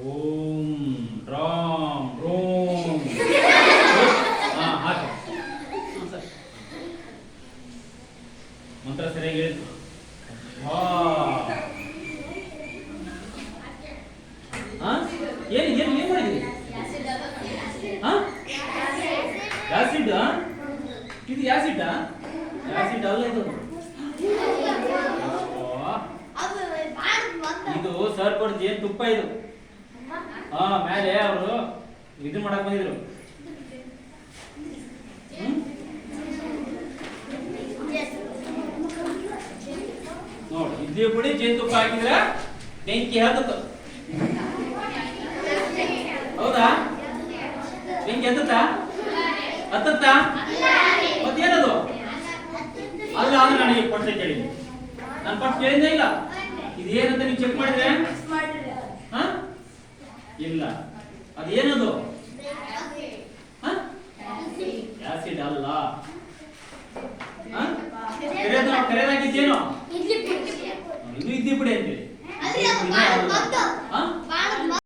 ಓಂ Ram Rome ಹಾಕಿ ಮಂತ್ರ ಸರಿಯಾಗಿ ಹೇಳಿ. ಏನು ಏನು ಏನು ಮಾಡಿದ್ರಿ? ಆಸಿಡ್? ಇದು ಆಸಿಡ್? ಆಸಿಡ್ ಅಲ್ಲ ಇದು. ಇದು ಸರ್ ಕೊಡ ಜೇನು ತುಪ್ಪ ಇದು. ಮೇಲೆ ಅವರು ಇದು ಮಾಡಕ್ ಬಂದಿದ್ರು. ನೋಡಿ ಇಡ್ಲಿ ಪುಡಿ ಜೇನು ತುಪ್ಪ ಹಾಕಿದ್ರೆ ಬೆಂಕಿ ಹತ್ತುತ್ತ. ಹೌದಾ? ಬೆಂಕಿ ಹತ್ತುತ್ತಾ? ಹತ್ತುತ್ತಾ? ಮತ್ತೇನದು? ಅಲ್ಲ ಅಂದ್ರೆ ನನಗೆ ಪಟ್ಟ ಕೇಳಿ. ನಾನು ಪಟ್ಟ ಕೇಳಿದ್ದೇ ಇಲ್ಲ. ಇದೇನಂತ ನೀವು ಚೆಕ್ ಮಾಡಿದ್ರೆ ಇಲ್ಲ. ಅದೇನದು? ಆಸಿಡ್ ಅಲ್ಲ. ಕರೆಯದಾಗಿದ್ದೇನೋ ಇದು ಇಡ್ಲಿ ಪುಡಿ ಅಂತೇಳಿ.